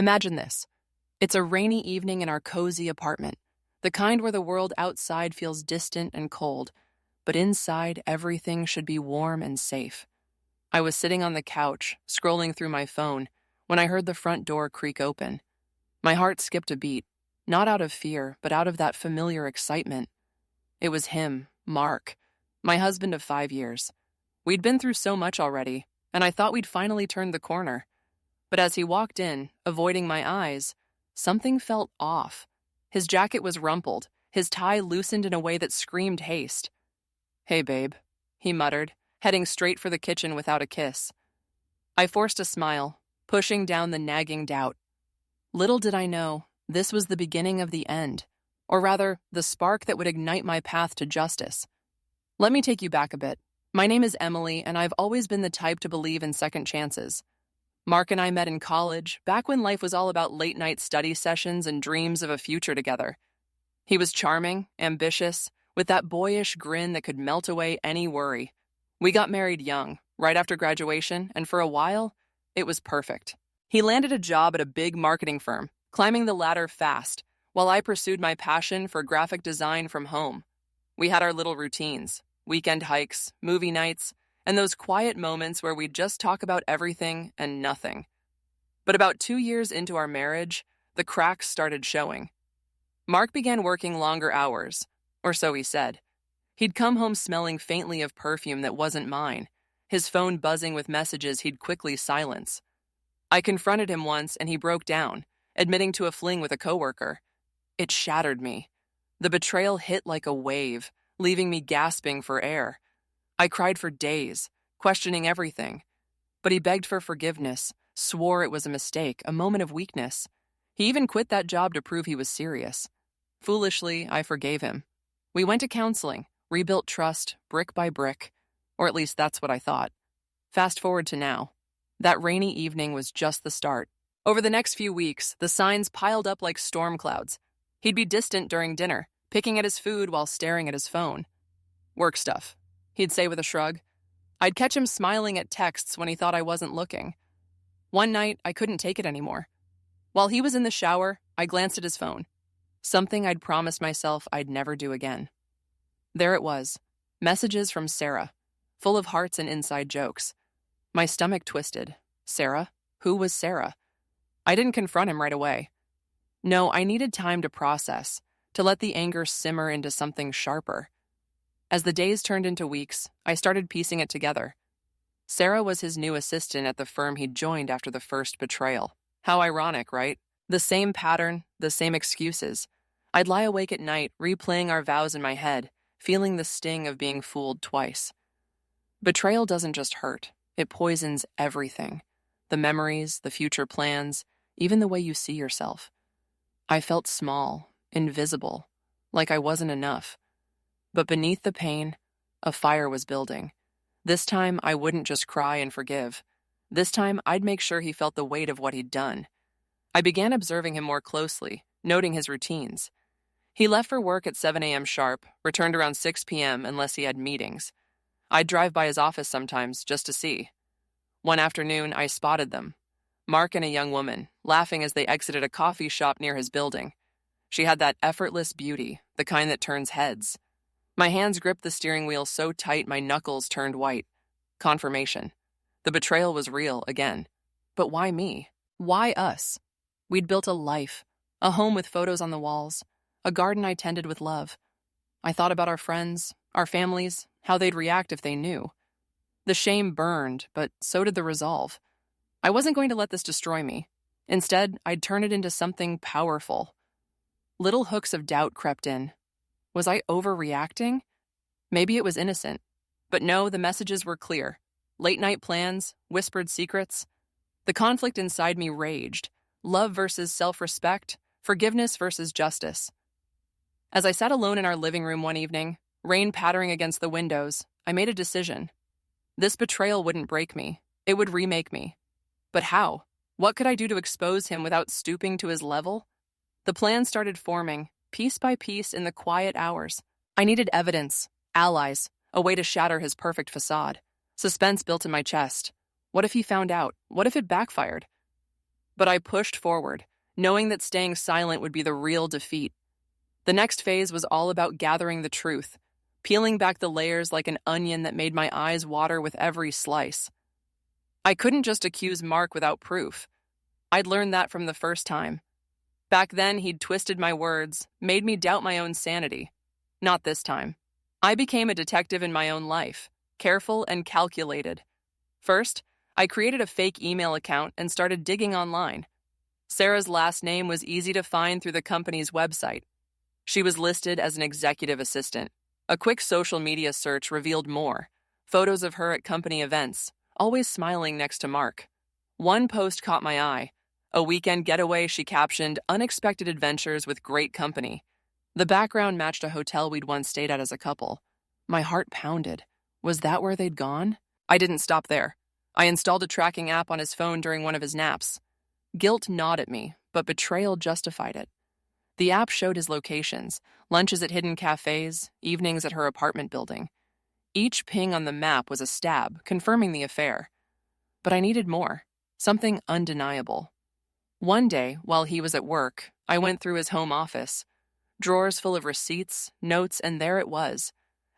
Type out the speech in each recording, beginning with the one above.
Imagine this. It's a rainy evening in our cozy apartment, the kind where the world outside feels distant and cold, but inside everything should be warm and safe. I was sitting on the couch, scrolling through my phone, when I heard the front door creak open. My heart skipped a beat, not out of fear, but out of that familiar excitement. It was him, Mark, my husband of 5 years. We'd been through so much already, and I thought we'd finally turned the corner. But as he walked in, avoiding my eyes, something felt off. His jacket was rumpled, his tie loosened in a way that screamed haste. "Hey, babe," he muttered, heading straight for the kitchen without a kiss. I forced a smile, pushing down the nagging doubt. Little did I know, this was the beginning of the end, or rather, the spark that would ignite my path to justice. Let me take you back a bit. My name is Emily, and I've always been the type to believe in second chances. Mark and I met in college, back when life was all about late-night study sessions and dreams of a future together. He was charming, ambitious, with that boyish grin that could melt away any worry. We got married young, right after graduation, and for a while, it was perfect. He landed a job at a big marketing firm, climbing the ladder fast, while I pursued my passion for graphic design from home. We had our little routines, weekend hikes, movie nights, and those quiet moments where we'd just talk about everything and nothing. But about 2 years into our marriage, the cracks started showing. Mark began working longer hours, or so he said. He'd come home smelling faintly of perfume that wasn't mine, his phone buzzing with messages he'd quickly silence. I confronted him once and he broke down, admitting to a fling with a coworker. It shattered me. The betrayal hit like a wave, leaving me gasping for air. I cried for days, questioning everything. But he begged for forgiveness, swore it was a mistake, a moment of weakness. He even quit that job to prove he was serious. Foolishly, I forgave him. We went to counseling, rebuilt trust, brick by brick. Or at least that's what I thought. Fast forward to now. That rainy evening was just the start. Over the next few weeks, the signs piled up like storm clouds. He'd be distant during dinner, picking at his food while staring at his phone. "Work stuff," he'd say with a shrug. I'd catch him smiling at texts when he thought I wasn't looking. One night, I couldn't take it anymore. While he was in the shower, I glanced at his phone. Something I'd promised myself I'd never do again. There it was, messages from Sarah, full of hearts and inside jokes. My stomach twisted. Sarah? Who was Sarah? I didn't confront him right away. No, I needed time to process, to let the anger simmer into something sharper. As the days turned into weeks, I started piecing it together. Sarah was his new assistant at the firm he'd joined after the first betrayal. How ironic, right? The same pattern, the same excuses. I'd lie awake at night, replaying our vows in my head, feeling the sting of being fooled twice. Betrayal doesn't just hurt. It poisons everything. The memories, the future plans, even the way you see yourself. I felt small, invisible, like I wasn't enough. But beneath the pain, a fire was building. This time, I wouldn't just cry and forgive. This time, I'd make sure he felt the weight of what he'd done. I began observing him more closely, noting his routines. He left for work at 7 a.m. sharp, returned around 6 p.m. unless he had meetings. I'd drive by his office sometimes just to see. One afternoon, I spotted them. Mark and a young woman, laughing as they exited a coffee shop near his building. She had that effortless beauty, the kind that turns heads. My hands gripped the steering wheel so tight my knuckles turned white. Confirmation. The betrayal was real again. But why me? Why us? We'd built a life, a home with photos on the walls, a garden I tended with love. I thought about our friends, our families, how they'd react if they knew. The shame burned, but so did the resolve. I wasn't going to let this destroy me. Instead, I'd turn it into something powerful. Little hooks of doubt crept in. Was I overreacting? Maybe it was innocent. But no, the messages were clear. Late-night plans, whispered secrets. The conflict inside me raged. Love versus self-respect, forgiveness versus justice. As I sat alone in our living room one evening, rain pattering against the windows, I made a decision. This betrayal wouldn't break me. It would remake me. But how? What could I do to expose him without stooping to his level? The plan started forming, piece by piece in the quiet hours. I needed evidence, allies, a way to shatter his perfect facade. Suspense built in my chest. What if he found out? What if it backfired? But I pushed forward, knowing that staying silent would be the real defeat. The next phase was all about gathering the truth, peeling back the layers like an onion that made my eyes water with every slice. I couldn't just accuse Mark without proof. I'd learned that from the first time. Back then, he'd twisted my words, made me doubt my own sanity. Not this time. I became a detective in my own life, careful and calculated. First, I created a fake email account and started digging online. Sarah's last name was easy to find through the company's website. She was listed as an executive assistant. A quick social media search revealed more. Photos of her at company events, always smiling next to Mark. One post caught my eye. A weekend getaway she captioned, "Unexpected adventures with great company." The background matched a hotel we'd once stayed at as a couple. My heart pounded. Was that where they'd gone? I didn't stop there. I installed a tracking app on his phone during one of his naps. Guilt gnawed at me, but betrayal justified it. The app showed his locations, lunches at hidden cafes, evenings at her apartment building. Each ping on the map was a stab, confirming the affair. But I needed more, something undeniable. One day, while he was at work, I went through his home office. Drawers full of receipts, notes, and there it was.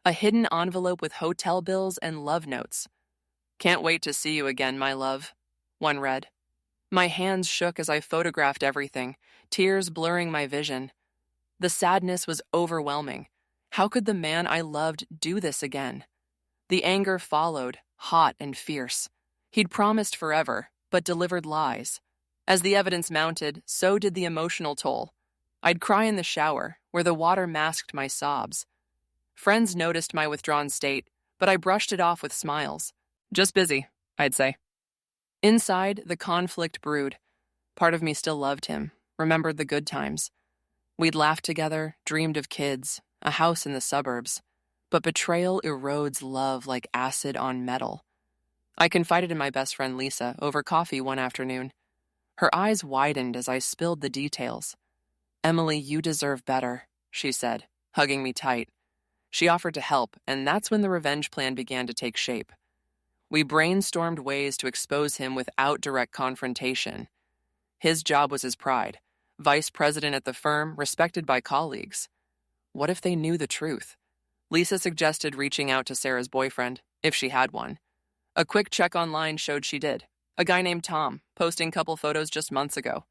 A hidden envelope with hotel bills and love notes. "Can't wait to see you again, my love," one read. My hands shook as I photographed everything, tears blurring my vision. The sadness was overwhelming. How could the man I loved do this again? The anger followed, hot and fierce. He'd promised forever, but delivered lies. As the evidence mounted, so did the emotional toll. I'd cry in the shower, where the water masked my sobs. Friends noticed my withdrawn state, but I brushed it off with smiles. Just busy, I'd say. Inside, the conflict brewed. Part of me still loved him, remembered the good times. We'd laughed together, dreamed of kids, a house in the suburbs. But betrayal erodes love like acid on metal. I confided in my best friend Lisa over coffee one afternoon. Her eyes widened as I spilled the details. "Emily, you deserve better," she said, hugging me tight. She offered to help, and that's when the revenge plan began to take shape. We brainstormed ways to expose him without direct confrontation. His job was his pride. Vice president at the firm, respected by colleagues. What if they knew the truth? Lisa suggested reaching out to Sarah's boyfriend, if she had one. A quick check online showed she did. A guy named Tom, posting couple photos just months ago.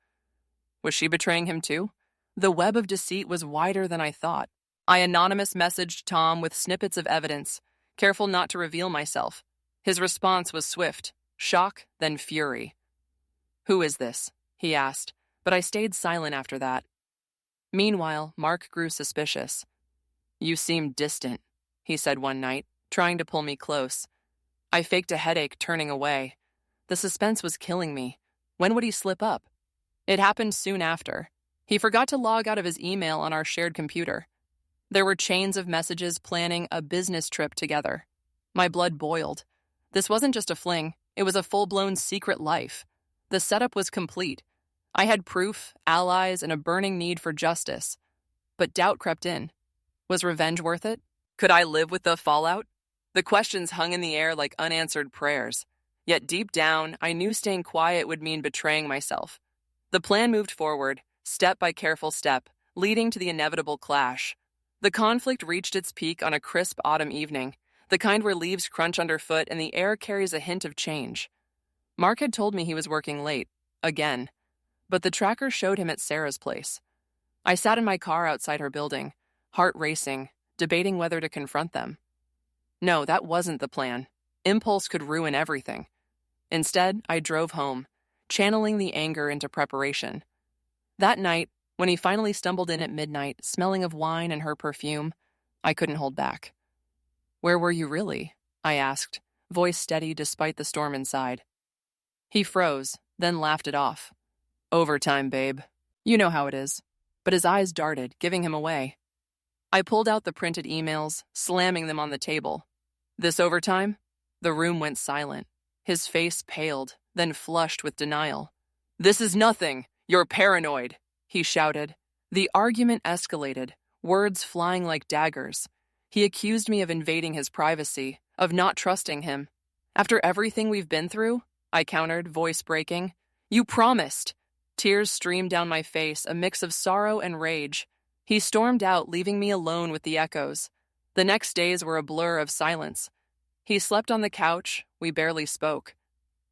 Was she betraying him too? The web of deceit was wider than I thought. I anonymous messaged Tom with snippets of evidence, careful not to reveal myself. His response was swift, shock, then fury. "Who is this?" he asked, but I stayed silent after that. Meanwhile, Mark grew suspicious. "You seem distant," he said one night, trying to pull me close. I faked a headache, turning away. The suspense was killing me. When would he slip up? It happened soon after. He forgot to log out of his email on our shared computer. There were chains of messages planning a business trip together. My blood boiled. This wasn't just a fling, it was a full-blown secret life. The setup was complete. I had proof, allies, and a burning need for justice. But doubt crept in. Was revenge worth it? Could I live with the fallout? The questions hung in the air like unanswered prayers. Yet deep down, I knew staying quiet would mean betraying myself. The plan moved forward, step by careful step, leading to the inevitable clash. The conflict reached its peak on a crisp autumn evening, the kind where leaves crunch underfoot and the air carries a hint of change. Mark had told me he was working late, again, but the tracker showed him at Sarah's place. I sat in my car outside her building, heart racing, debating whether to confront them. No, that wasn't the plan. Impulse could ruin everything. Instead, I drove home, channeling the anger into preparation. That night, when he finally stumbled in at midnight, smelling of wine and her perfume, I couldn't hold back. "Where were you really?" I asked, voice steady despite the storm inside. He froze, then laughed it off. "Overtime, babe. You know how it is." But his eyes darted, giving him away. I pulled out the printed emails, slamming them on the table. "This overtime?" The room went silent. His face paled, then flushed with denial. "This is nothing. You're paranoid," he shouted. The argument escalated, words flying like daggers. He accused me of invading his privacy, of not trusting him. "After everything we've been through?" I countered, voice breaking. You promised. Tears streamed down my face, a mix of sorrow and rage. He stormed out, leaving me alone with the echoes. The next days were a blur of silence. He slept on the couch, we barely spoke.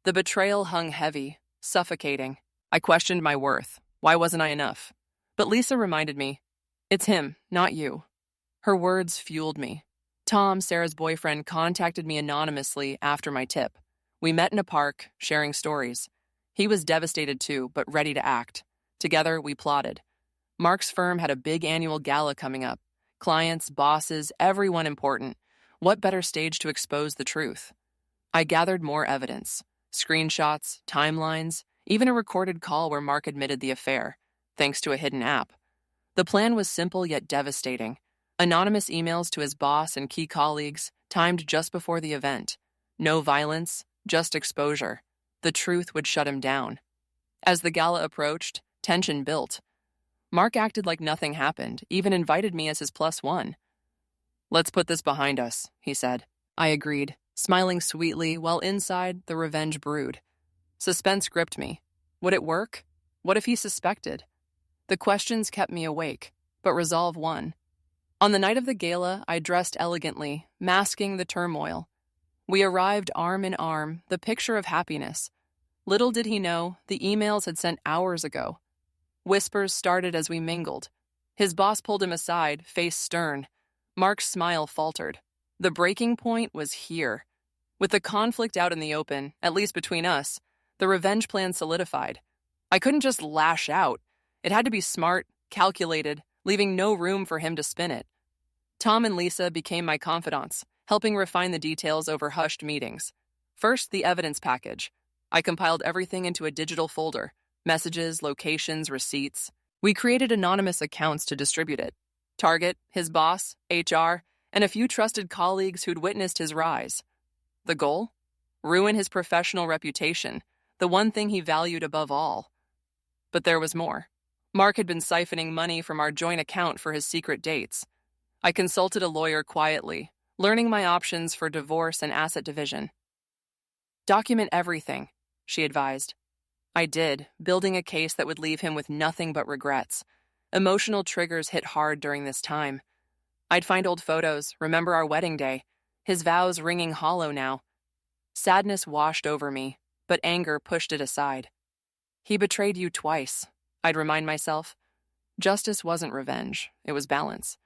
The betrayal hung heavy, suffocating. I questioned my worth. Why wasn't I enough? But Lisa reminded me, it's him, not you. Her words fueled me. Tom, Sarah's boyfriend, contacted me anonymously after my tip. We met in a park, sharing stories. He was devastated too, but ready to act. Together, we plotted. Mark's firm had a big annual gala coming up. Clients, bosses, everyone important. What better stage to expose the truth? I gathered more evidence. Screenshots, timelines, even a recorded call where Mark admitted the affair, thanks to a hidden app. The plan was simple yet devastating. Anonymous emails to his boss and key colleagues, timed just before the event. No violence, just exposure. The truth would shut him down. As the gala approached, tension built. Mark acted like nothing happened, even invited me as his +1. Let's put this behind us, he said. I agreed, smiling sweetly while inside the revenge brewed. Suspense gripped me. Would it work? What if he suspected? The questions kept me awake, but resolve won. On the night of the gala, I dressed elegantly, masking the turmoil. We arrived arm in arm, the picture of happiness. Little did he know, the emails had sent hours ago. Whispers started as we mingled. His boss pulled him aside, face stern. Mark's smile faltered. The breaking point was here. With the conflict out in the open, at least between us, the revenge plan solidified. I couldn't just lash out. It had to be smart, calculated, leaving no room for him to spin it. Tom and Lisa became my confidants, helping refine the details over hushed meetings. First, the evidence package. I compiled everything into a digital folder. Messages, locations, receipts. We created anonymous accounts to distribute it. Target, his boss, HR, and a few trusted colleagues who'd witnessed his rise. The goal? Ruin his professional reputation, the one thing he valued above all. But there was more. Mark had been siphoning money from our joint account for his secret dates. I consulted a lawyer quietly, learning my options for divorce and asset division. Document everything, she advised. I did, building a case that would leave him with nothing but regrets. Emotional triggers hit hard during this time. I'd find old photos, remember our wedding day, his vows ringing hollow now. Sadness washed over me, but anger pushed it aside. He betrayed you twice, I'd remind myself. Justice wasn't revenge, it was balance.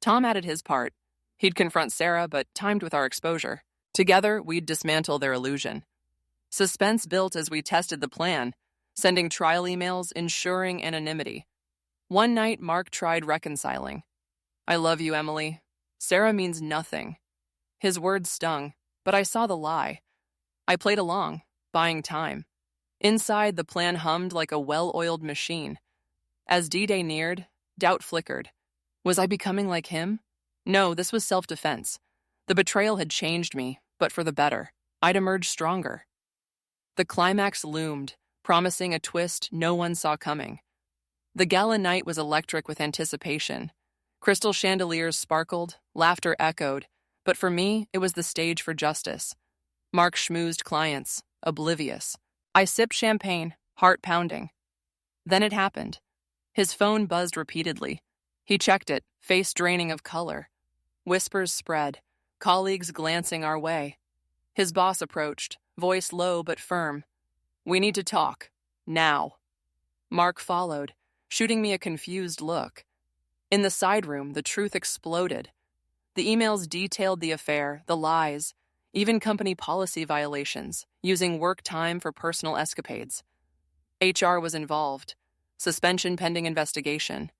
Tom added his part. He'd confront Sarah, but timed with our exposure. Together, we'd dismantle their illusion. Suspense built as we tested the plan, sending trial emails, ensuring anonymity. One night, Mark tried reconciling. I love you, Emily. Sarah means nothing. His words stung, but I saw the lie. I played along, buying time. Inside, the plan hummed like a well-oiled machine. As D-Day neared, doubt flickered. Was I becoming like him? No, this was self-defense. The betrayal had changed me, but for the better. I'd emerged stronger. The climax loomed, promising a twist no one saw coming. The gala night was electric with anticipation. Crystal chandeliers sparkled, laughter echoed, but for me, it was the stage for justice. Mark schmoozed clients, oblivious. I sipped champagne, heart pounding. Then it happened. His phone buzzed repeatedly. He checked it, face draining of color. Whispers spread, colleagues glancing our way. His boss approached, voice low but firm. We need to talk. Now. Mark followed, shooting me a confused look. In the side room, the truth exploded. The emails detailed the affair, the lies, even company policy violations, using work time for personal escapades. HR was involved. Suspension pending investigation.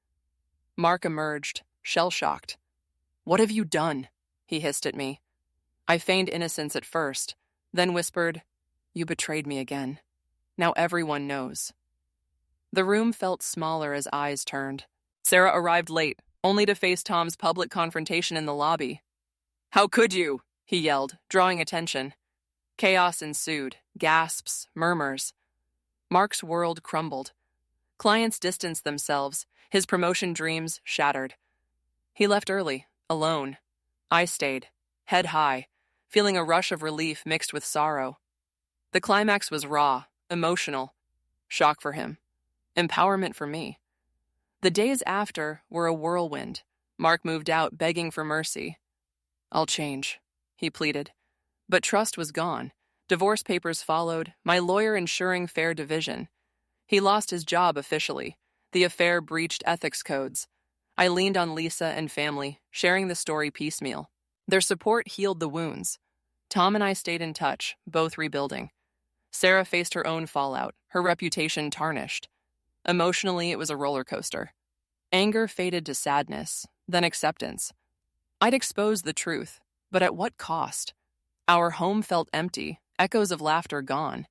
Mark emerged, shell-shocked. What have you done? He hissed at me. I feigned innocence at first, then whispered, You betrayed me again. Now everyone knows. The room felt smaller as eyes turned. Sarah arrived late, only to face Tom's public confrontation in the lobby. How could you? He yelled, drawing attention. Chaos ensued, gasps, murmurs. Mark's world crumbled. Clients distanced themselves, his promotion dreams shattered. He left early, alone. I stayed, head high, feeling a rush of relief mixed with sorrow. The climax was raw, emotional. Shock for him. Empowerment for me. The days after were a whirlwind. Mark moved out, begging for mercy. I'll change, he pleaded. But trust was gone. Divorce papers followed, my lawyer ensuring fair division. He lost his job officially. The affair breached ethics codes. I leaned on Lisa and family, sharing the story piecemeal. Their support healed the wounds. Tom and I stayed in touch, both rebuilding. Sarah faced her own fallout, her reputation tarnished. Emotionally, it was a roller coaster. Anger faded to sadness, then acceptance. I'd exposed the truth, but at what cost? Our home felt empty, echoes of laughter gone.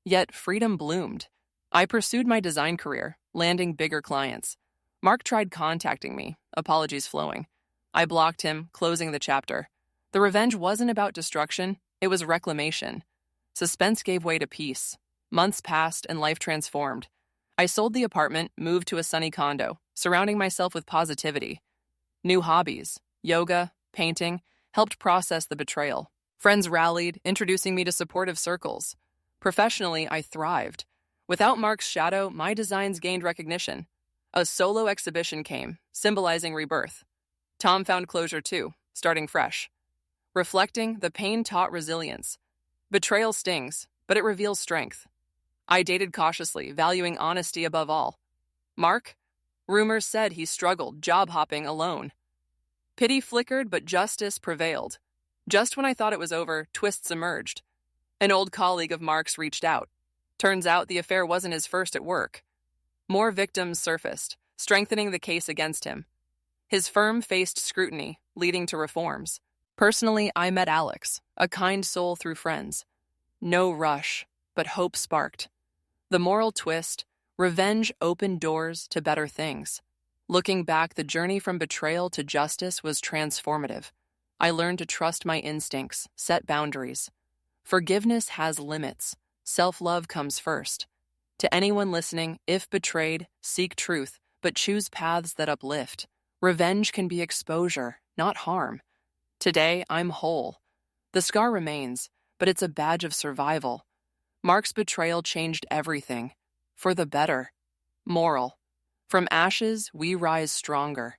Yet freedom bloomed. I pursued my design career, landing bigger clients. Mark tried contacting me, apologies flowing. I blocked him, closing the chapter. The revenge wasn't about destruction, it was reclamation. Suspense gave way to peace. Months passed and life transformed. I sold the apartment, moved to a sunny condo, surrounding myself with positivity. New hobbies, yoga, painting, helped process the betrayal. Friends rallied, introducing me to supportive circles. Professionally, I thrived. Without Mark's shadow, my designs gained recognition. A solo exhibition came, symbolizing rebirth. Tom found closure too, starting fresh. Reflecting, the pain taught resilience. Betrayal stings, but it reveals strength. I dated cautiously, valuing honesty above all. Mark? Rumors said he struggled, job hopping alone. Pity flickered, but justice prevailed. Just when I thought it was over, twists emerged. An old colleague of Mark's reached out. Turns out the affair wasn't his first at work. More victims surfaced, strengthening the case against him. His firm faced scrutiny, leading to reforms. Personally, I met Alex, a kind soul through friends. No rush, but hope sparked. The moral twist, revenge opened doors to better things. Looking back, the journey from betrayal to justice was transformative. I learned to trust my instincts, set boundaries. Forgiveness has limits. Self-love comes first. To anyone listening, if betrayed, seek truth, but choose paths that uplift. Revenge can be exposure, not harm. Today, I'm whole. The scar remains, but it's a badge of survival. Mark's betrayal changed everything. For the better. Moral. From ashes, we rise stronger.